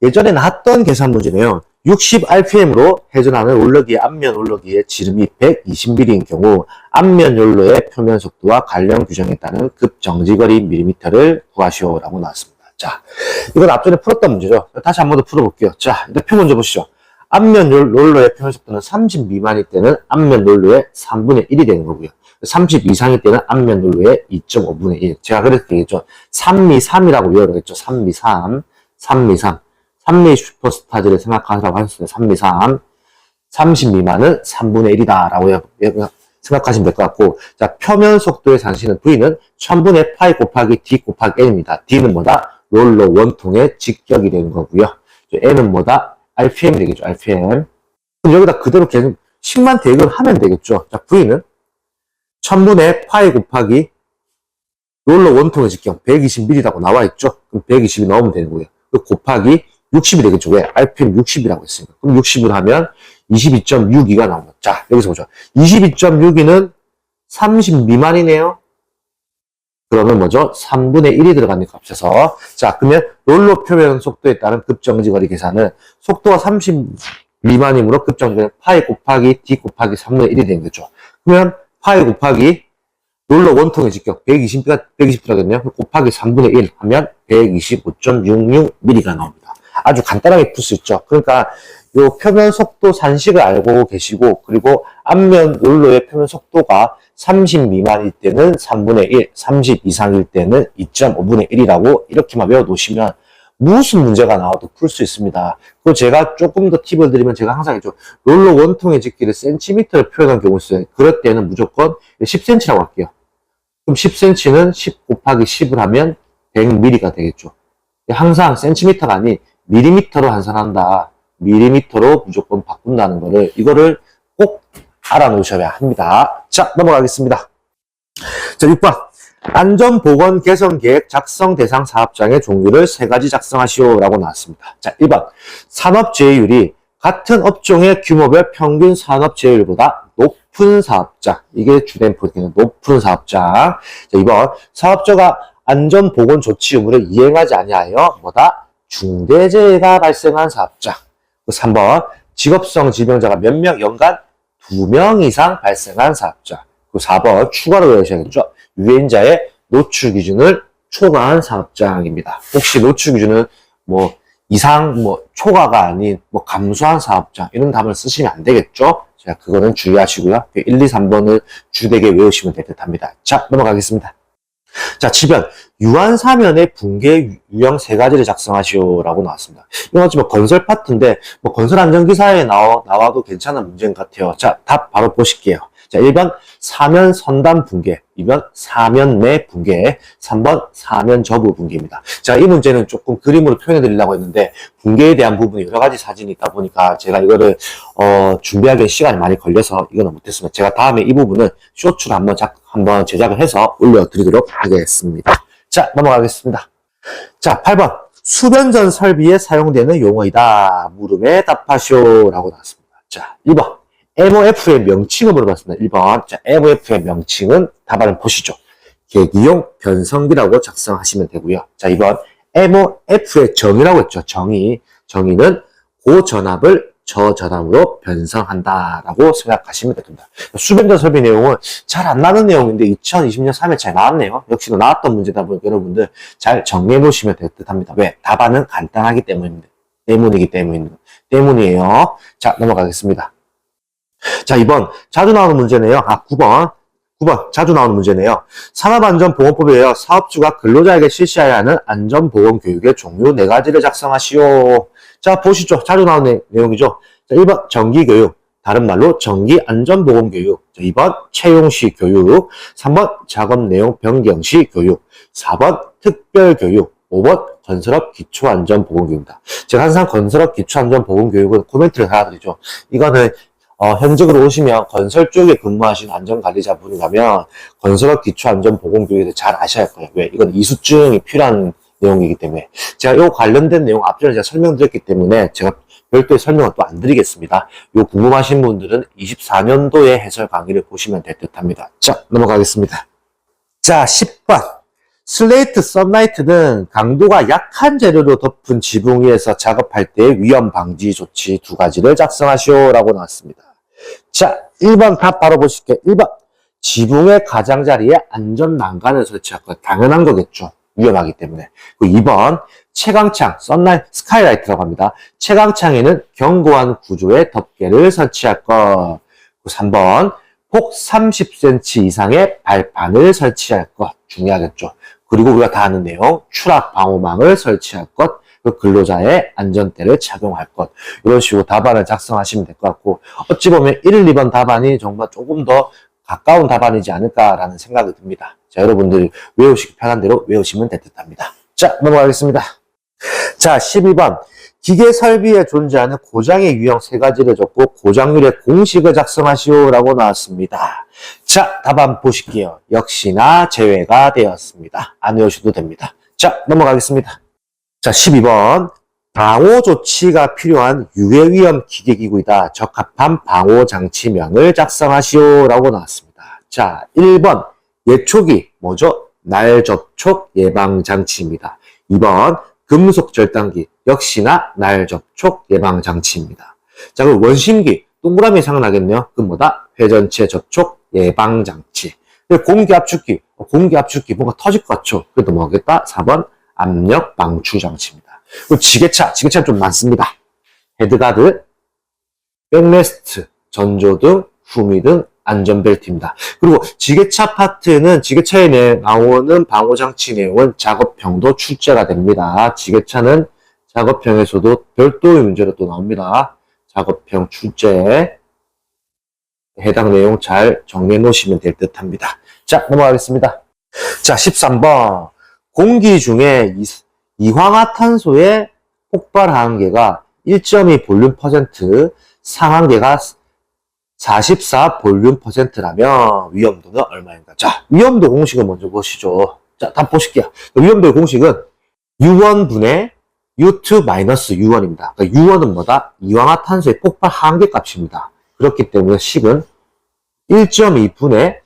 예전에 나왔던 계산 문제네요. 60rpm으로 회전하는 롤러기의 앞면 롤러기의 지름이 120mm인 경우 앞면 롤러의 표면 속도와 관련 규정에 따른 급정지거리 밀리미터를 구하시오라고 나왔습니다. 자, 이건 앞전에 풀었던 문제죠. 다시 한 번 더 풀어볼게요. 자, 일단 표 먼저 보시죠. 앞면 롤러의 표면 속도는 30 미만일 때는 앞면 롤러의 3분의 1이 되는 거고요. 30 이상일 때는 앞면 롤러의 2.5분의 1. 제가 그렇게 얘기했죠. 3미 3이라고 외우라고 했죠. 3미 3. 3미 3. 3미 슈퍼스타즈를 생각하라고 하셨어요. 3미 3. 30 미만은 3분의 1이다. 라고 생각하시면 될 것 같고, 자, 표면 속도의 산시는 V는 1000분의 파이 곱하기 D 곱하기 N입니다. D는 뭐다? 롤러 원통의 직격이 되는 거고요. N은 뭐다? RPM이 되겠죠. RPM. 그럼 여기다 그대로 계속 10만 대입을 하면 되겠죠. 자, V는 1000분의 파이 곱하기 롤러 원통의 직격 120mm라고 나와 있죠. 그럼 120이 넣으면 되는 거예요. 그 곱하기 60이 되겠죠. 왜? RPM 60이라고 했으니까. 그럼 60으로 하면 22.62가 나옵니다. 자, 여기서 보죠. 22.62는 30 미만이네요. 그러면 뭐죠? 3분의 1이 들어가는 값에서. 자, 그러면 롤러 표면 속도에 따른 급정지거리 계산은 속도가 30 미만이므로 급정지거리는 파이 곱하기 D 곱하기 3분의 1이 되는 거죠. 그러면 파이 곱하기 롤러 원통의 직격 120 들어가겠네요. 곱하기 3분의 1 하면 125.66mm가 나옵니다. 아주 간단하게 풀 수 있죠. 그러니까 요 표면 속도 산식을 알고 계시고, 그리고 앞면 롤러의 표면 속도가 30 미만일 때는 3분의 1, 30 이상일 때는 2.5분의 1이라고 이렇게만 외워 놓으시면 무슨 문제가 나와도 풀 수 있습니다. 그리고 제가 조금 더 팁을 드리면 제가 항상 했죠. 롤러 원통의 직기를 센티미터로 표현한 경우 있어요. 그럴 때는 무조건 10cm라고 할게요. 그럼 10cm는 10 곱하기 10을 하면 100mm가 되겠죠. 항상 센티미터가 아닌 밀리미터로 환산한다. 밀리미터로 무조건 바꾼다는 거를, 이거를 꼭 알아놓으셔야 합니다. 자, 넘어가겠습니다. 자, 6번. 안전보건 개선계획 작성 대상 사업장의 종류를 3가지 작성하시오라고 나왔습니다. 자, 1번. 산업재해율이 같은 업종의 규모별 평균 산업재해율보다 높은 사업장. 이게 주된 포인트는 높은 사업장. 자, 2번. 사업자가 안전보건 조치 의무를 이행하지 아니하여 뭐다? 중대재해가 발생한 사업장. 3번. 직업성 질병자가 몇 명, 연간 2명 이상 발생한 사업장. 4번. 추가로 외우셔야겠죠. 유엔자의 노출 기준을 초과한 사업장입니다. 혹시 노출 기준은 초과가 아닌 감소한 사업장, 이런 단어를 쓰시면 안 되겠죠. 자, 그거는 주의하시고요. 1, 2, 3번을 주되게 외우시면 될 듯 합니다. 자, 넘어가겠습니다. 자, 지변. 유한사면의 붕괴 유형 세 가지를 작성하시오라고 나왔습니다. 이건 어찌 뭐 건설 파트인데, 뭐 건설 안전기사에 나와도 괜찮은 문제인 것 같아요. 자, 답 바로 보실게요. 자, 1번 사면 선단 붕괴, 2번 사면 내 붕괴, 3번 사면 저부 붕괴입니다. 자, 이 문제는 조금 그림으로 표현해 드리려고 했는데 붕괴에 대한 부분이 여러 가지 사진이 있다 보니까 제가 이거를 준비하기에 시간이 많이 걸려서 이거는 못했습니다. 제가 다음에 이 부분은 쇼츠로 한번 제작을 해서 올려드리도록 하겠습니다. 자, 넘어가겠습니다. 자, 8번 수변전 설비에 사용되는 용어이다. 물음에 답하시오라고 나왔습니다. 자, 1번 MOF의 명칭을 물어봤습니다. 1번. 자, MOF의 명칭은 답안을 보시죠. 계기용 변성기라고 작성하시면 되고요. 자, 2번. MOF의 정의라고 했죠. 정의는 고전압을 저전압으로 변성한다라고 생각하시면 됩니다. 수변전 설비 내용은 잘 안 나는 내용인데 2020년 3회차에 나왔네요. 역시나 나왔던 문제다 보니까 여러분들 잘 정리해 놓으시면 될 듯 합니다. 왜? 답안은 간단하기 때문이기 때문이에요. 자, 넘어가겠습니다. 자, 2번. 자주 나오는 문제네요. 9번 자주 나오는 문제네요. 산업안전보건법에 의하여 사업주가 근로자에게 실시해야 하는 안전보건교육의 종류 4가지를 작성하시오. 자, 보시죠. 자주 나오는 내용이죠. 자, 1번 정기교육, 다른 말로 정기안전보건교육. 자, 2번 채용시 교육, 3번 작업내용 변경시 교육, 4번 특별교육, 5번 건설업 기초안전보건교육입니다. 제가 항상 건설업 기초안전보건교육은 코멘트를 달아드리죠. 이거는 현직으로 오시면 건설 쪽에 근무하신 안전관리자분이라면 건설업 기초안전보건교육에 대해 잘 아셔야 할 거예요. 왜? 이건 이수증이 필요한 내용이기 때문에. 제가 이 관련된 내용 앞전에 제가 설명드렸기 때문에 제가 별도의 설명을 또 안 드리겠습니다. 요 궁금하신 분들은 24년도의 해설 강의를 보시면 될 듯 합니다. 자, 넘어가겠습니다. 자, 10번. 슬레이트 썬라이트는 강도가 약한 재료로 덮은 지붕 위에서 작업할 때 위험 방지 조치 2가지를 작성하시오라고 나왔습니다. 자, 1번 답 바로 보실게요. 1번 지붕의 가장자리에 안전 난간을 설치할 것. 당연한 거겠죠. 위험하기 때문에. 그리고 2번 채광창, 스카이라이트라고 합니다. 채광창에는 견고한 구조의 덮개를 설치할 것. 그리고 3번 폭 30cm 이상의 발판을 설치할 것. 중요하겠죠. 그리고 우리가 다 아는 내용, 추락 방호망을 설치할 것, 그 근로자의 안전대를 착용할 것. 이런 식으로 답안을 작성하시면 될 것 같고, 어찌 보면 1, 2번 답안이 정말 조금 더 가까운 답안이지 않을까라는 생각이 듭니다. 자, 여러분들이 외우시기 편한 대로 외우시면 될 듯 합니다. 자, 넘어가겠습니다. 자, 12번. 기계 설비에 존재하는 고장의 유형 3가지를 적고 고장률의 공식을 작성하시오라고 나왔습니다. 자, 답안 보실게요. 역시나 제외가 되었습니다. 안 외우셔도 됩니다. 자, 넘어가겠습니다. 자, 12번. 방호 조치가 필요한 유해위험 기계기구이다. 적합한 방호장치명을 작성하시오라고 나왔습니다. 자, 1번. 예초기, 뭐죠? 날 접촉 예방장치입니다. 2번. 금속 절단기, 역시나 날 접촉 예방장치입니다. 자, 그럼 원심기, 동그라미 생각나겠네요. 그 뭐다? 회전체 접촉 예방장치. 공기 압축기, 뭔가 터질 것 같죠? 그래도 뭐겠다? 4번 압력 방출 장치입니다. 그리고 지게차는 좀 많습니다. 헤드가드, 백레스트, 전조등, 후미등, 안전벨트입니다. 그리고 지게차 파트는 지게차에 나오는 방호장치 내용은 작업형도 출제가 됩니다. 지게차는 작업형에서도 별도의 문제로 또 나옵니다. 작업형 출제. 해당 내용 잘 정리해 놓으시면 될 듯 합니다. 자, 넘어가겠습니다. 자, 13번. 공기 중에 이황화탄소의 폭발 한계가 1.2 볼륨 퍼센트, 상한계가 44 볼륨 퍼센트라면 위험도는 얼마인가? 자, 위험도 공식을 먼저 보시죠. 자, 답 보실게요. 위험도의 공식은 U1분의 U2 마이너스 U1입니다. 그러니까 U1은 뭐다? 이황화탄소의 폭발 한계값입니다. 그렇기 때문에 식은 1.2분의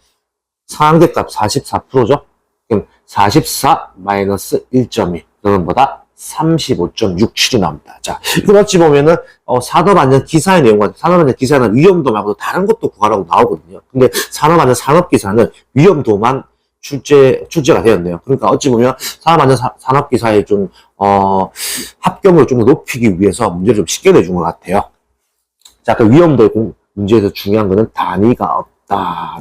상한계값 44%죠? 그럼 44 마이너스 1.2. 그러면 뭐다? 35.67이 나옵니다. 자, 이걸 어찌 보면은, 산업안전 기사의 내용과 산업안전 기사는 위험도 말고 다른 것도 구하라고 나오거든요. 근데 산업안전 산업기사는 위험도만 출제가 되었네요. 그러니까 어찌 보면 산업안전 산업기사의 좀, 합격을 좀 더 높이기 위해서 문제를 좀 쉽게 내준 것 같아요. 자, 그 위험도의 문제에서 중요한 거는 단위가 없다.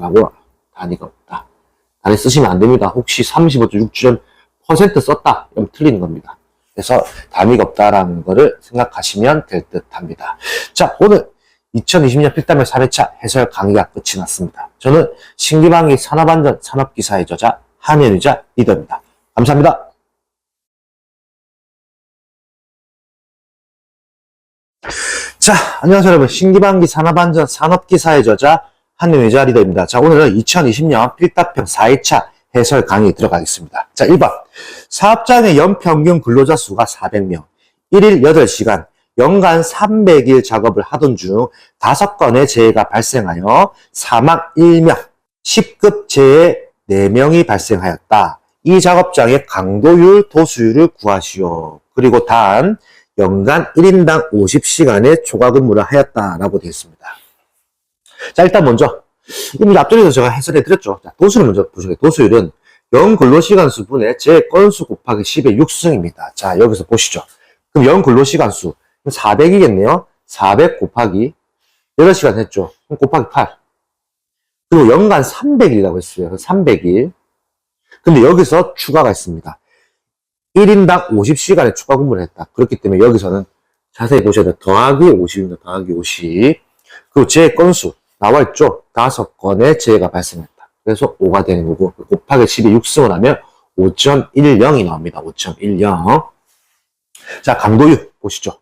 다리 쓰시면 안 됩니다. 혹시 35.6% 썼다. 이러면 틀리는 겁니다. 그래서 담의가 없다라는 거를 생각하시면 될 듯 합니다. 자, 오늘 2020년 필담의 4회차 해설 강의가 끝이 났습니다. 저는 신기방위 산업안전 산업기사의 저자 한현유자 리더입니다. 감사합니다. 자, 안녕하세요 여러분. 신기방위 산업안전 산업기사의 저자 한현유자 리더입니다. 자, 오늘은 2020년 필답형 4회차 해설 강의 들어가겠습니다. 자, 1번. 사업장의 연평균 근로자 수가 400명, 1일 8시간, 연간 300일 작업을 하던 중 5건의 재해가 발생하여 사망 1명, 10급 재해 4명이 발생하였다. 이 작업장의 강도율, 도수율을 구하시오. 그리고 단 연간 1인당 50시간의 초과 근무를 하였다라고 되어 있습니다. 자, 일단 먼저 이 문제 앞전에도 제가 해설해 드렸죠. 자, 도수를 먼저 보시면 도수율은 연근로시간 수분의 제 건수 곱하기 10의 6승입니다. 자, 여기서 보시죠. 그럼 연근로시간 수 400이겠네요. 400 곱하기 8시간 했죠. 그럼 곱하기 8. 그리고 연간 300일이라고 했어요. 300일. 근데 여기서 추가가 있습니다. 1인당 50시간의 추가 근무를 했다. 그렇기 때문에 여기서는 자세히 보셔야 돼요. 더하기 50입니다. 더하기 50. 그리고 재 건수 나와 있죠. 5건의 재해가 발생했다. 그래서 5가 되는 거고 곱하기 10에 6승을 하면 5.10이 나옵니다. 5.10. 자, 강도율 보시죠.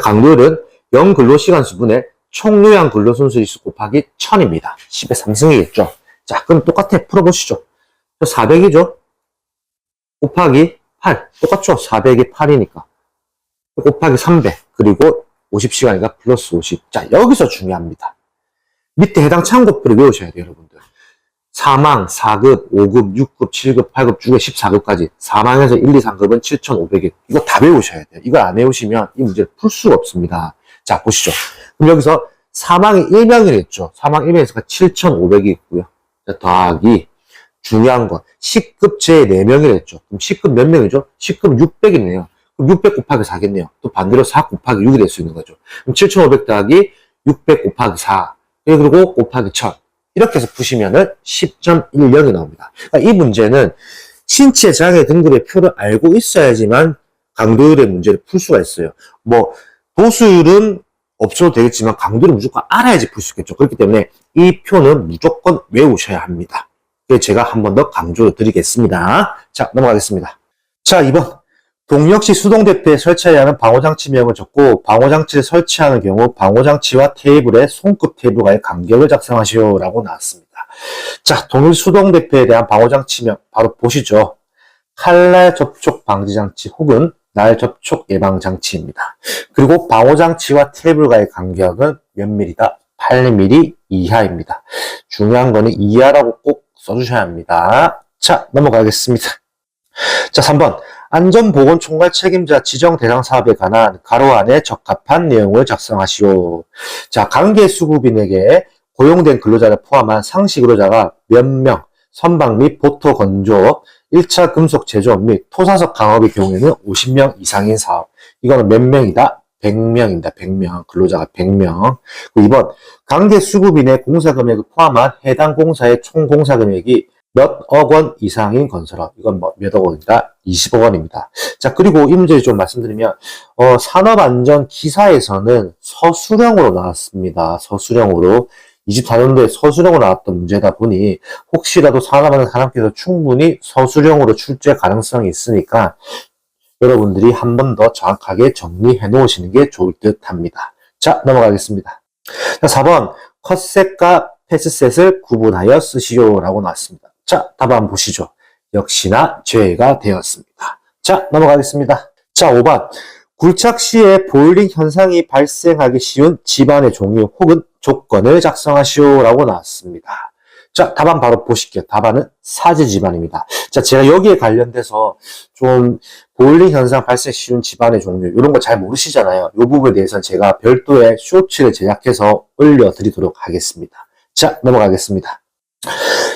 강도율은 연근로시간 수분의 총요양 근로순수일수 곱하기 1000입니다. 10의 3승이겠죠. 자, 그럼 똑같아. 풀어보시죠. 400이죠. 곱하기 8. 똑같죠. 400이 8이니까. 곱하기 300. 그리고 50시간이니까 플러스 50. 자, 여기서 중요합니다. 밑에 해당 참고표를 외우셔야 돼요, 여러분들. 사망, 4급, 5급, 6급, 7급, 8급, 6급, 14급까지. 사망에서 1, 2, 3급은 7,500일. 이거 다 외우셔야 돼요. 이걸 안 외우시면 이 문제를 풀 수가 없습니다. 자, 보시죠. 그럼 여기서 사망이 1명이 했죠. 사망 1명이니까 7,500이 있고요. 자, 더하기. 중요한 건 10급 제 4명이 했죠. 그럼 10급 몇 명이죠? 10급 600이네요. 그럼 600 곱하기 4겠네요. 또 반대로 4 곱하기 6이 될 수 있는 거죠. 그럼 7,500 더하기 600 곱하기 4. 그리고 곱하기 1000. 이렇게 해서 푸시면은 10.10이 나옵니다. 그러니까 이 문제는 신체 장애 등급의 표를 알고 있어야지만 강도율의 문제를 풀 수가 있어요. 뭐 도수율은 없어도 되겠지만 강도율은 무조건 알아야지 풀 수 있겠죠. 그렇기 때문에 이 표는 무조건 외우셔야 합니다. 그래서 제가 한 번 더 강조를 드리겠습니다. 자, 넘어가겠습니다. 자, 2번. 동력시 수동대표에 설치해야 하는 방호장치명을 적고 방호장치를 설치하는 경우 방호장치와 테이블의 손끝 테이블과의 간격을 작성하시오라고 나왔습니다. 자, 동일 수동대표에 대한 방호장치명 바로 보시죠. 칼날 접촉 방지장치 혹은 날 접촉 예방장치입니다. 그리고 방호장치와 테이블과의 간격은 몇 mm다? 8mm 이하입니다. 중요한 거는 이하라고 꼭 써주셔야 합니다. 자, 넘어가겠습니다. 자, 3번. 안전보건총괄 책임자 지정 대상 사업에 관한 가로 안에 적합한 내용을 작성하시오. 자, 관계수급인에게 고용된 근로자를 포함한 상시 근로자가 몇 명, 선박 및 보토 건조업, 1차 금속 제조업 및 토사석 강업의 경우에는 50명 이상인 사업. 이거는 몇 명이다? 100명입니다. 100명. 근로자가 100명. 2번. 관계수급인의 공사금액을 포함한 해당 공사의 총 공사금액이 몇억 원 이상인 건설업. 이건 몇억 원이다? 20억 원입니다. 자, 그리고 이 문제를 좀 말씀드리면, 산업안전 기사에서는 서술형으로 나왔습니다. 서술형으로. 24년도에 서술형으로 나왔던 문제다 보니, 혹시라도 산업안전 산업기에서 충분히 서술형으로 출제 가능성이 있으니까, 여러분들이 한 번 더 정확하게 정리해 놓으시는 게 좋을 듯 합니다. 자, 넘어가겠습니다. 자, 4번. 컷셋과 패스셋을 구분하여 쓰시오라고 나왔습니다. 자, 답 한번 보시죠. 역시나 죄가 되었습니다. 자, 넘어가겠습니다. 자, 5번. 굴착 시에 보일링 현상이 발생하기 쉬운 집안의 종류 혹은 조건을 작성하시오라고 나왔습니다. 자, 답안 바로 보실게요. 답안은 사제 집안입니다. 자, 제가 여기에 관련돼서 좀 보일링 현상 발생 쉬운 집안의 종류 이런 거 잘 모르시잖아요. 이 부분에 대해서는 제가 별도의 쇼츠를 제작해서 올려드리도록 하겠습니다. 자, 넘어가겠습니다.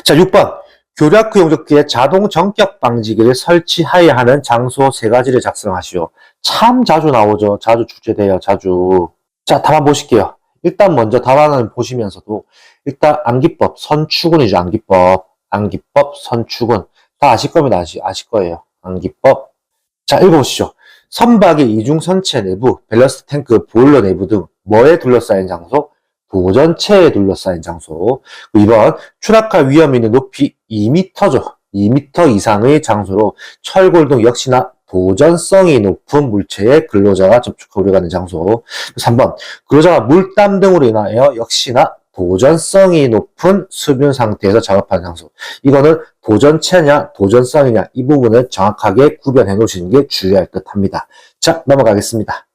자, 6번. 교류학교 용접기에 자동 전격 방지기를 설치하여야 하는 장소 3가지를 작성하시오. 참 자주 나오죠. 자주 출제돼요. 자주. 자, 답안 보실게요. 일단 먼저 답안을 보시면서도 일단 암기법, 선출근이죠. 암기법. 암기법, 선축은 다 아실 겁니다. 아실 거예요. 암기법. 자, 읽어보시죠. 선박의 이중선체 내부, 밸러스트 탱크, 보일러 내부 등 뭐에 둘러싸인 장소? 도전체에 둘러싸인 장소. 2번, 추락할 위험이 있는 높이 2m죠. 2m 이상의 장소로 철골 등 역시나 도전성이 높은 물체에 근로자가 접촉하고 가는 장소. 3번, 근로자가 물땀 등으로 인하여 역시나 도전성이 높은 수분 상태에서 작업하는 장소. 이거는 도전체냐 도전성이냐 이 부분을 정확하게 구별해 놓으시는 게 중요할 듯 합니다. 자, 넘어가겠습니다.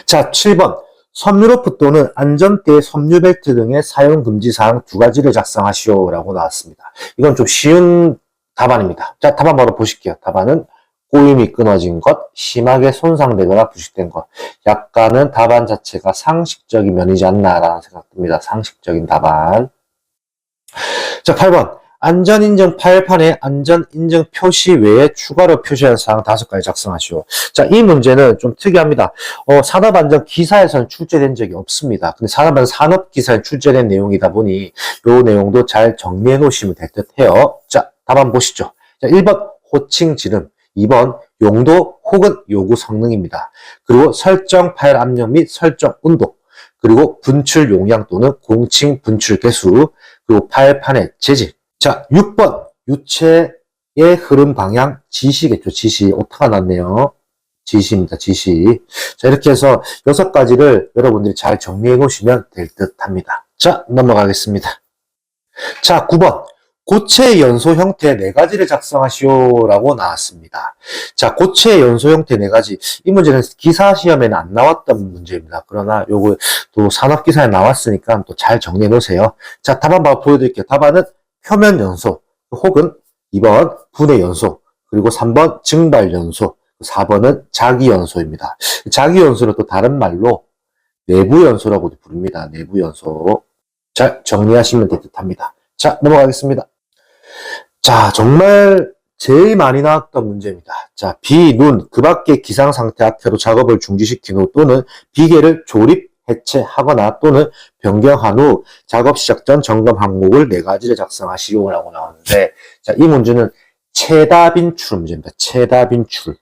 자, 7번. 섬유로프 또는 안전대의 섬유벨트 등의 사용 금지 사항 2가지를 작성하시오라고 나왔습니다. 이건 좀 쉬운 답안입니다. 자, 답안 바로 보실게요. 답안은 꼬임이 끊어진 것, 심하게 손상되거나 부식된 것. 약간은 답안 자체가 상식적인 면이지 않나라는 생각 듭니다. 상식적인 답안. 자, 8번. 안전인증 파일판에 안전인증 표시 외에 추가로 표시한 사항 5가지 작성하시오. 자, 이 문제는 좀 특이합니다. 산업안전 기사에서는 출제된 적이 없습니다. 근데 산업안전 산업기사에 출제된 내용이다 보니 이 내용도 잘 정리해 놓으시면 될 듯 해요. 자, 답안 보시죠. 자, 1번 호칭 지름, 2번 용도 혹은 요구 성능입니다. 그리고 설정 파일 압력 및 설정 온도, 그리고 분출 용량 또는 공칭 분출 개수, 그리고 파일판의 재질. 자, 6번 유체의 흐름 방향 지시겠죠. 지시. 오타가 났네요. 지시입니다. 지시. 자, 이렇게 해서 6가지를 여러분들이 잘 정리해 놓으시면 될 듯 합니다. 자, 넘어가겠습니다. 자, 9번 고체 연소 형태 4가지를 작성하시오라고 나왔습니다. 자, 고체 연소 형태 4가지. 이 문제는 기사 시험에는 안 나왔던 문제입니다. 그러나 요거 또 산업기사에 나왔으니까 또 잘 정리해 놓으세요. 자, 답안 바로 보여드릴게요. 답안은 표면 연소, 혹은 2번 분해 연소, 그리고 3번 증발 연소, 4번은 자기 연소입니다. 자기 연소는 또 다른 말로 내부 연소라고도 부릅니다. 내부 연소. 잘 정리하시면 될 듯 합니다. 자, 넘어가겠습니다. 자, 정말 제일 많이 나왔던 문제입니다. 자, 비, 눈, 그 밖의 기상상태 악화로 작업을 중지시킨 후 또는 비계를 조립, 해체하거나 또는 변경한 후 작업 시작 전 점검 항목을 4가지를 작성하시오라고 나오는데, 자, 이 문제는 최다빈출 문제입니다. 최다빈출.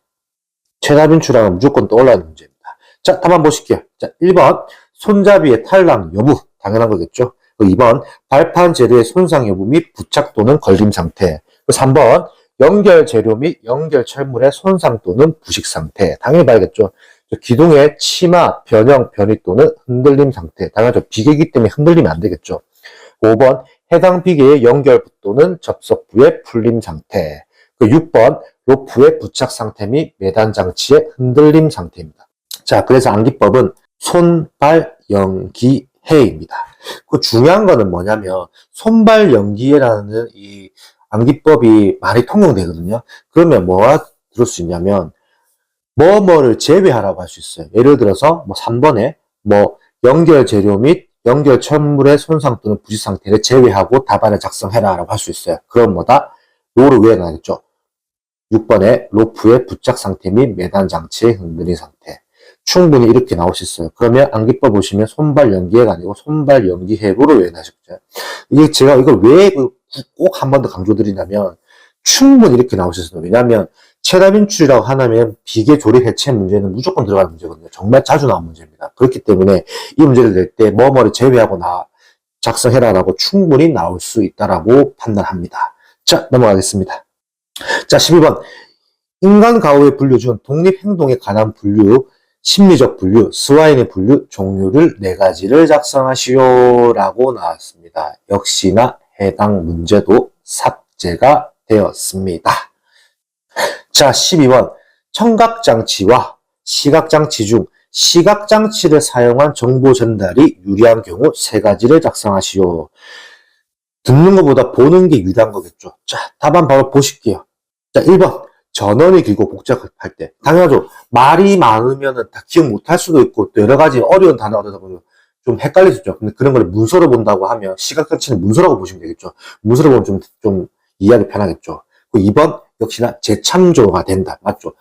최다빈출하면 무조건 떠올라는 문제입니다. 자, 답안 보실게요. 자, 1번 손잡이의 탈락 여부, 당연한 거겠죠. 2번 발판 재료의 손상 여부 및 부착 또는 걸림 상태. 3번 연결 재료 및 연결 철물의 손상 또는 부식 상태. 당연히 봐야겠죠. 기둥의 치마, 변형, 변이 또는 흔들림 상태. 당연하죠. 비계이기 때문에 흔들리면 안 되겠죠. 5번 해당 비계의 연결부 또는 접속부의 풀림 상태. 6번 로프의 부착 상태 및 매단 장치의 흔들림 상태입니다. 자, 그래서 암기법은 손발 연기해입니다. 그 중요한 거는 뭐냐면 손발 연기해라는 이 암기법이 많이 통용되거든요. 그러면 뭐가 들을 수 있냐면 뭐뭐를 제외하라고 할 수 있어요. 예를 들어서 뭐 3번에 뭐 연결 재료 및 연결 철물의 손상 또는 부식 상태를 제외하고 답안을 작성해라라고 할 수 있어요. 그럼 뭐다? 로를 외워놔야겠죠. 6번에 로프의 부착 상태 및 매단 장치의 흔들림 상태. 충분히 이렇게 나올 수 있어요. 그러면 암기법 보시면 손발 연기해가 아니고 손발 연기해부로 외워놔야겠죠. 이게 제가 이걸 왜 꼭 한 번 더 강조드리냐면 충분히 이렇게 나올 수 있어요. 왜냐하면 최다빈출이라고 하면 비계 조립 해체 문제는 무조건 들어가는 문제거든요. 정말 자주 나온 문제입니다. 그렇기 때문에 이 문제를 낼 때 뭐뭐를 제외하고 작성해라라고 충분히 나올 수 있다라고 판단합니다. 자, 넘어가겠습니다. 자, 12번 인간 가후의 분류 중 독립행동에 관한 분류, 심리적 분류, 스와인의 분류 종류를 4가지를 작성하시오라고 나왔습니다. 역시나 해당 문제도 삭제가 되었습니다. 자, 12번 청각장치와 시각장치 중 시각장치를 사용한 정보 전달이 유리한 경우 3가지를 작성하시오. 듣는 것보다 보는 게 유리한 거겠죠. 자, 답안 바로 보실게요. 자, 1번 전원이 길고 복잡할 때. 당연하죠. 말이 많으면 다 기억 못할 수도 있고 또 여러 가지 어려운 단어가 되다 보면 좀 헷갈릴 수 있죠. 근데 그런 걸 문서로 본다고 하면 시각장치는 문서라고 보시면 되겠죠. 문서로 보면 좀 이해하기 편하겠죠. 2번 역시나 재참조가 된다. 맞죠?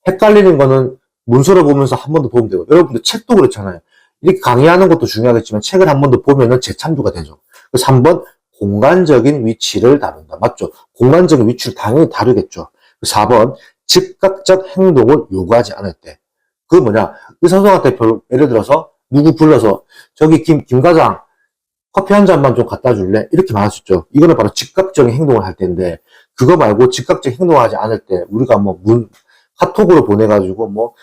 헷갈리는 거는 문서로 보면서 한 번 더 보면 되고, 여러분들 책도 그렇잖아요. 이렇게 강의하는 것도 중요하겠지만 책을 한 번 더 보면은 재참조가 되죠. 3번 공간적인 위치를 다룬다. 맞죠? 공간적인 위치를 당연히 다루겠죠. 4번, 즉각적 행동을 요구하지 않을 때. 그 뭐냐, 의사소통한테 예를 들어서 누구 불러서 저기 김 과장 커피 한 잔만 좀 갖다 줄래? 이렇게 말할 수 있죠. 이거는 바로 즉각적인 행동을 할 때인데, 그거 말고 즉각적 행동을 하지 않을 때 우리가 뭐 카톡으로 보내가지고 뭐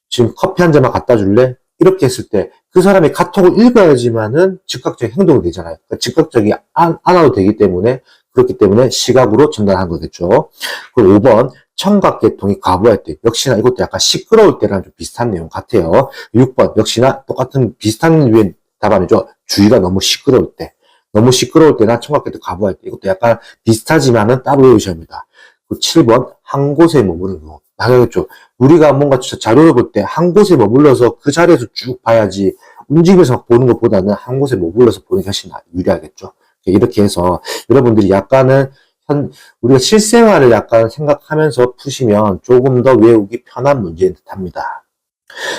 지금 커피 한 잔만 갖다 줄래? 이렇게 했을 때 그 사람이 카톡을 읽어야지만은 즉각적 행동이 되잖아요. 그러니까 즉각적이 안 와도 되기 때문에, 그렇기 때문에 시각으로 전달한 거겠죠. 그리고 5번, 청각계통이 과부할 때. 역시나 이것도 약간 시끄러울 때랑 좀 비슷한 내용 같아요. 6번, 역시나 똑같은 비슷한 류의 답안이죠. 주위가 너무 시끄러울 때. 너무 시끄러울 때나 청각계통 과부할 때. 이것도 약간 비슷하지만은 따로 외우셔야 합니다. 그리고 7번, 한 곳에 머무르는 거. 당연했죠. 우리가 뭔가 자료를 볼 때 한 곳에 머물러서 그 자리에서 쭉 봐야지, 움직이면서 보는 것보다는 한 곳에 머물러서 보는 게 훨씬 유리하겠죠. 이렇게 해서 여러분들이 약간은 우리가 실생활을 약간 생각하면서 푸시면 조금 더 외우기 편한 문제인 듯 합니다.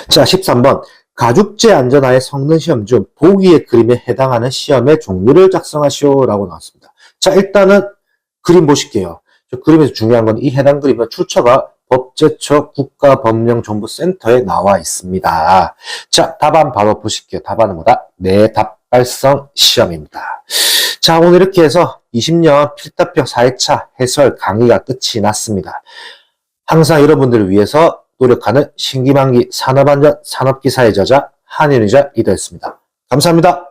자, 13번. 가죽재 안전하의 성능 시험 중 보기의 그림에 해당하는 시험의 종류를 작성하시오 라고 나왔습니다. 자, 일단은 그림 보실게요. 저 그림에서 중요한 건 이 해당 그림은 출처가 법제처 국가법령정보센터에 나와 있습니다. 자, 답안 바로 보실게요. 답안은 뭐다? 내답발성 시험입니다. 자, 오늘 이렇게 해서 20년 필답형 4회차 해설 강의가 끝이 났습니다. 항상 여러분들을 위해서 노력하는 신기만기 산업안전 산업기사의 저자 한윤희자 리더였습니다. 감사합니다.